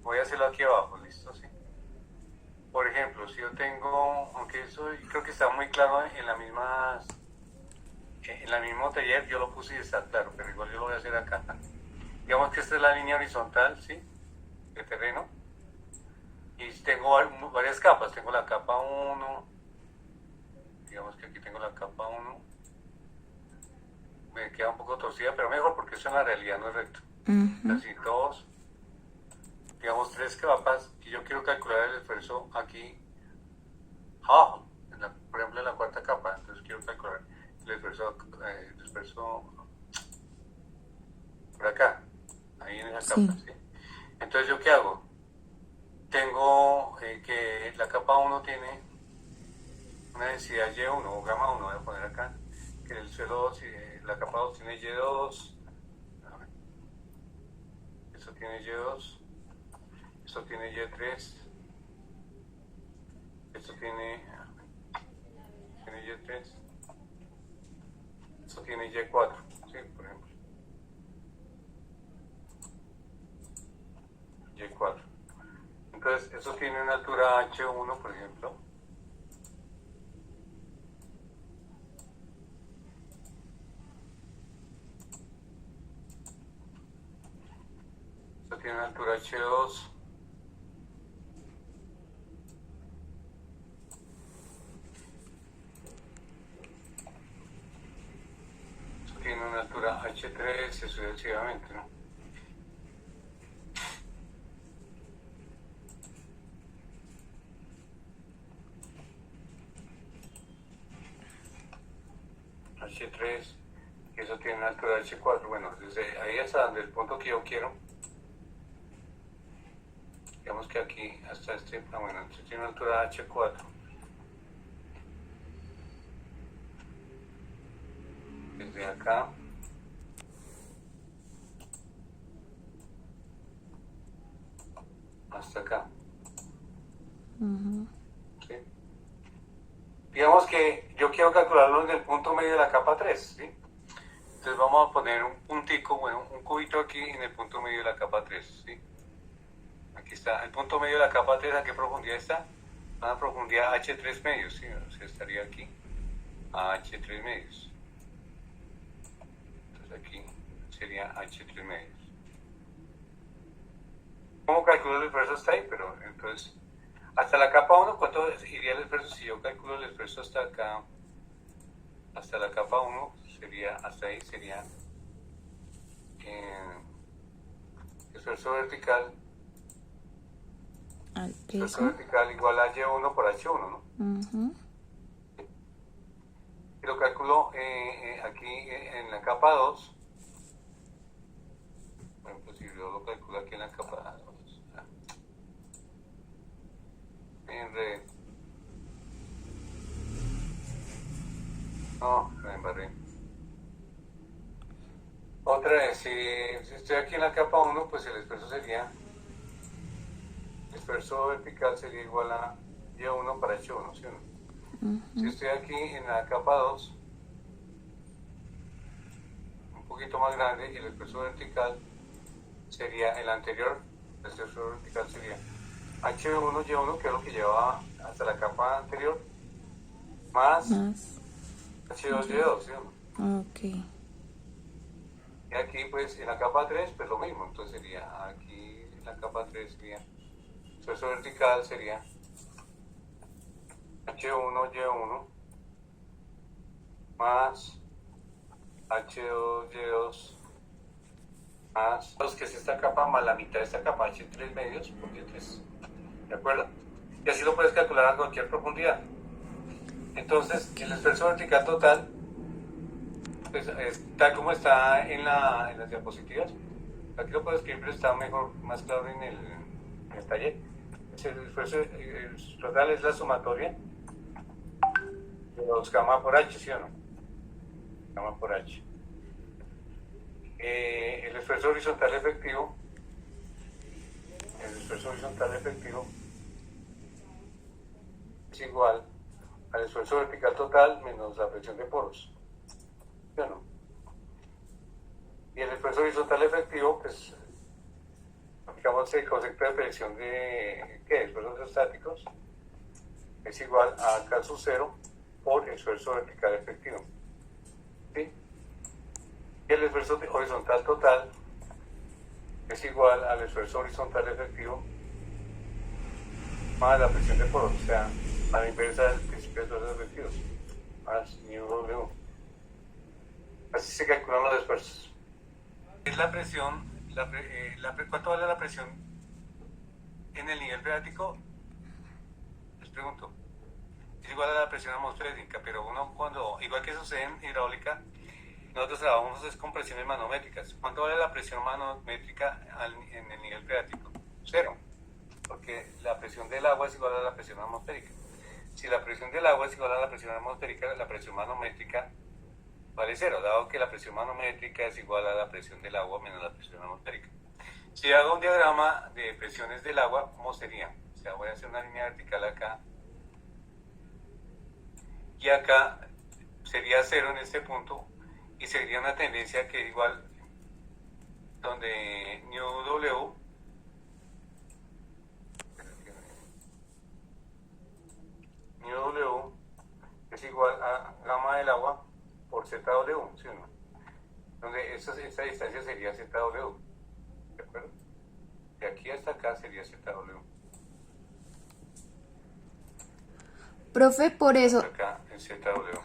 voy a hacerlo aquí abajo, ¿listo? Sí. Por ejemplo, si yo tengo, aunque eso creo que está muy claro en la mismo taller, yo lo puse y está claro, pero igual yo lo voy a hacer acá. Digamos que esta es la línea horizontal, ¿sí? De terreno. Y tengo varias capas. Tengo la capa 1, digamos que aquí tengo la capa 1. Me queda un poco torcida, pero mejor porque eso en la realidad no es recto. Así, 2, digamos 3 capas, y yo quiero calcular el esfuerzo aquí abajo, por ejemplo en la cuarta capa. Entonces quiero calcular el esfuerzo por acá, ahí en esa capa, Sí. ¿sí? Entonces, ¿yo qué hago? Tengo que la capa 1 tiene una densidad Y1 o gamma 1, voy a poner acá, que el suelo 2, la capa 2 tiene Y2, eso tiene Y2, eso tiene Y3, esto tiene Y3, esto tiene Y4, ¿sí? Por ejemplo, Y4. Entonces, eso tiene una altura H1, por ejemplo. Esto tiene una altura H2. Esto tiene una altura H3 y sucesivamente, ¿no? H3, y eso tiene una altura H4. Bueno, desde ahí hasta donde el punto que yo quiero, digamos que aquí hasta bueno, esto tiene una altura H4. Desde acá hasta acá. ¿Sí? Digamos que yo quiero calcularlo en el punto medio de la capa 3, ¿sí? Entonces vamos a poner un puntico, bueno, un cubito aquí en el punto medio de la capa 3, ¿sí? Aquí está, el punto medio de la capa 3, ¿a qué profundidad está? A una profundidad H3 medios, ¿sí? O sea, estaría aquí a H3 medios. Entonces aquí sería H3 medios. ¿Cómo calculo el esfuerzo hasta ahí? Pero entonces, hasta la capa 1, ¿cuánto iría el esfuerzo? Si yo calculo el esfuerzo hasta acá, hasta la capa 1, sería, hasta ahí sería esfuerzo vertical. Al Esfuerzo peso. vertical igual a Y1 por H1, ¿no? Y lo calculo aquí en la capa 2. Bueno, pues si yo lo calculo aquí en la capa 2. En red. No, me embarré. Otra vez, si estoy aquí en la capa 1, pues el esfuerzo vertical sería igual a Y1 para H1, ¿sí o no? Si estoy aquí en la capa 2, un poquito más grande, y el esfuerzo vertical sería el anterior, el esfuerzo vertical sería H1, Y1, que es lo que llevaba hasta la capa anterior, más Más. H2, Y2, ¿sí o no? Ok. Y aquí, pues, en la capa 3, pues lo mismo. Entonces sería, aquí en la capa 3 sería, esfuerzo vertical sería H1, Y1, más H2, Y2, más los que es esta capa, más la mitad de esta capa, H3 medios, por Y3. ¿De acuerdo? Y así lo puedes calcular a cualquier profundidad. Entonces, el esfuerzo vertical total, pues, tal como está en las diapositivas, aquí lo puedo escribir, pero está mejor, más claro en el taller. El esfuerzo total es la sumatoria de los gamma por H, ¿sí o no? Gamma por H. El esfuerzo horizontal efectivo es igual al esfuerzo vertical total menos la presión de poros, ¿sí o no? Y el esfuerzo horizontal efectivo, pues, aplicamos Entonces el concepto de predicción de esfuerzos estáticos es igual a K sub 0 por esfuerzo vertical efectivo. ¿Sí? Y el esfuerzo horizontal total es igual al esfuerzo horizontal efectivo más la presión de poros, o sea, a la inversa del principio de esfuerzos efectivos, más μW. Así se calculan los esfuerzos. Es la presión, ¿cuánto vale la presión en el nivel freático? Les pregunto. Es igual a la presión atmosférica, pero uno cuando, igual que sucede en hidráulica, nosotros trabajamos con presiones manométricas. ¿Cuánto vale la presión manométrica en el nivel freático? 0, porque la presión del agua es igual a la presión atmosférica. Si la presión del agua es igual a la presión atmosférica, la presión manométrica vale 0, dado que la presión manométrica es igual a la presión del agua menos la presión atmosférica. Si hago un diagrama de presiones del agua, ¿cómo sería? O sea, voy a hacer una línea vertical acá. Y acá sería 0 en este punto y sería una tendencia que es igual donde μW es igual a gamma del agua por ZW, ¿sí o no? Donde esta distancia sería ZW, ¿de acuerdo? De aquí hasta acá sería ZW. Profe, por eso, Acá en ZW.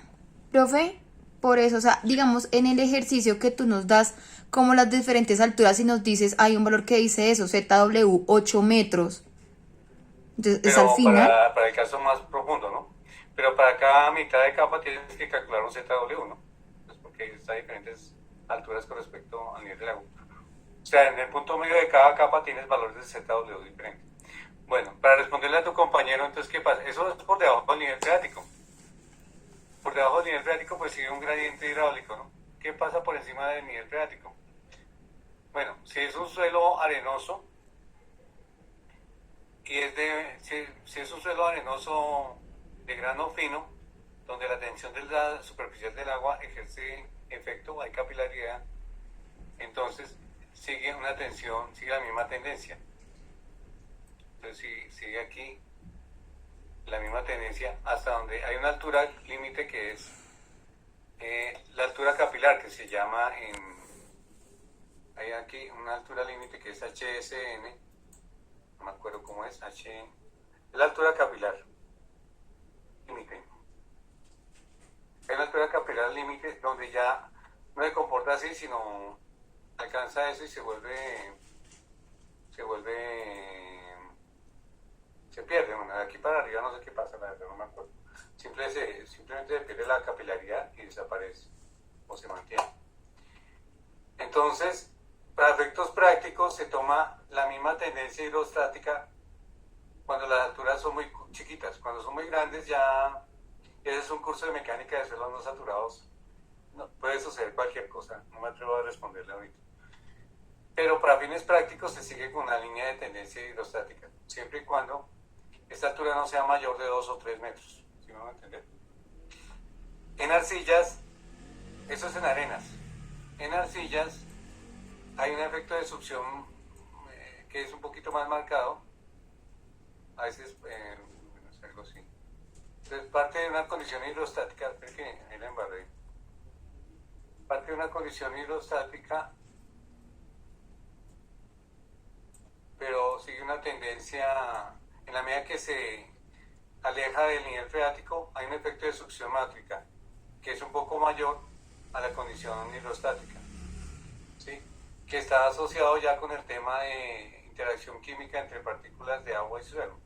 profe, por eso, o sea, digamos, en el ejercicio que tú nos das, como las diferentes alturas, y nos dices, hay un valor que dice eso, ZW, 8 metros. Entonces, es al Pero final. para el caso más profundo, ¿no? Pero para cada mitad de capa tienes que calcular un ZW, ¿no? Pues porque está a diferentes alturas con respecto al nivel del agua. O sea, en el punto medio de cada capa tienes valores de ZW diferentes. Bueno, para responderle a tu compañero, entonces, ¿qué pasa? Eso es por debajo del nivel freático. Por debajo del nivel freático, pues sigue un gradiente hidráulico, ¿no? ¿Qué pasa por encima del nivel freático? Bueno, si es un suelo arenoso, y si es un suelo arenoso de grano fino, donde la tensión de la superficial del agua ejerce efecto, hay capilaridad, entonces sigue una tensión, sigue la misma tendencia. Entonces sigue aquí la misma tendencia hasta donde hay una altura límite que es la altura capilar, que se llama hay aquí una altura límite que es HSN, no me acuerdo cómo es, es la altura capilar límite. Hay una altura capilar límite donde ya no se comporta así, sino alcanza eso y se pierde. Bueno, de aquí para arriba no sé qué pasa, la verdad no me acuerdo. Simplemente se pierde la capilaridad y desaparece o se mantiene. Entonces, para efectos prácticos se toma la misma tendencia hidrostática cuando las alturas son muy chiquitas. Cuando son muy grandes ya, ese es un curso de mecánica de suelos no saturados, no, puede suceder cualquier cosa, no me atrevo a responderle ahorita. Pero para fines prácticos se sigue con una línea de tendencia hidrostática, siempre y cuando esta altura no sea mayor de 2 o 3 metros, ¿sí me van a entender? En arcillas, eso es en arenas, en arcillas hay un efecto de succión que es un poquito más marcado, a veces es algo así. Entonces parte de una condición hidrostática, espero que ahí la embarré, parte de una condición hidrostática, pero sigue una tendencia, en la medida que se aleja del nivel freático, hay un efecto de succión mátrica, que es un poco mayor a la condición hidrostática, ¿sí? Que está asociado ya con el tema de interacción química entre partículas de agua y suelo.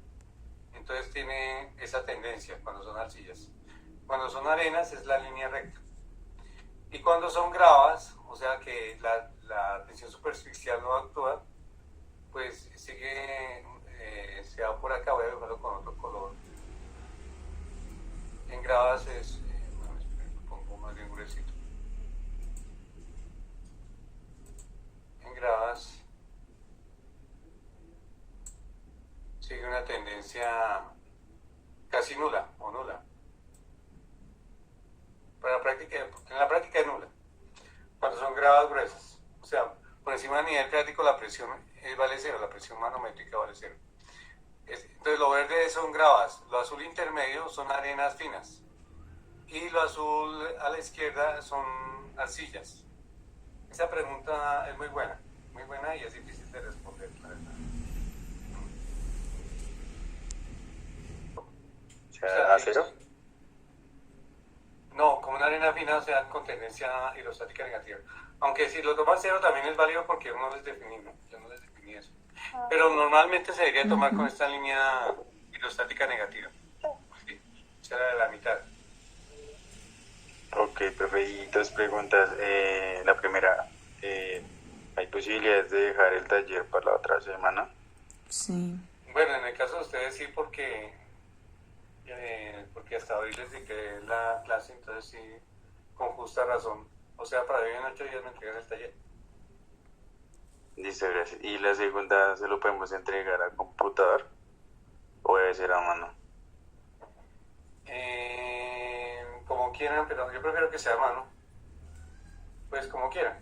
Entonces tiene esa tendencia cuando son arcillas. Cuando son arenas es la línea recta. Y cuando son gravas, o sea que la tensión superficial no actúa, pues sigue, se va por acá, voy a dejarlo con otro color. En gravas es, lo pongo más bien gruesito. En gravas sigue una tendencia casi nula o nula. En la práctica es nula. Cuando son gravas gruesas, o sea, por encima del nivel freático la presión vale cero, la presión manométrica vale cero. Entonces lo verde son gravas, lo azul intermedio son arenas finas y lo azul a la izquierda son arcillas. Esa pregunta es muy buena y es difícil de responder, la verdad. O sea, acero. No, como una arena fina, o sea, con tendencia hidrostática negativa. Aunque si lo tomas cero también es válido porque uno les definí, ¿no? Yo no les definí eso. Pero normalmente se debería tomar con esta línea hidrostática negativa. ¿Sí? O sea, de la mitad. Ok, profe, y dos preguntas. La primera, ¿hay posibilidades de dejar el taller para la otra semana? Sí. Bueno, en el caso de ustedes sí, porque hasta hoy les dediqué la clase, entonces sí, con justa razón. O sea, para hoy en 8 días me entregan el taller. Listo, gracias. ¿Y la segunda se lo podemos entregar a computador o debe ser a mano? Como quieran, pero yo prefiero que sea a mano. Pues como quieran.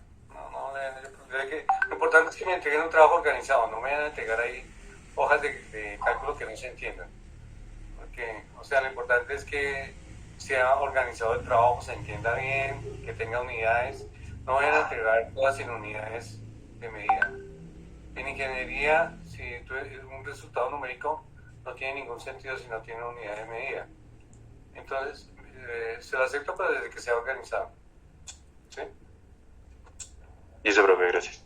Lo importante es que me entreguen un trabajo organizado, no me vayan a entregar ahí hojas de cálculo que no se entiendan. Porque, o sea, lo importante es que sea organizado el trabajo, se entienda bien, que tenga unidades. No vayan a entregar todas sin unidades de medida. En ingeniería, si un resultado numérico no tiene ningún sentido si no tiene unidad de medida. Entonces, se lo acepto, pero desde que sea organizado. ¿Sí? Listo, profe, gracias.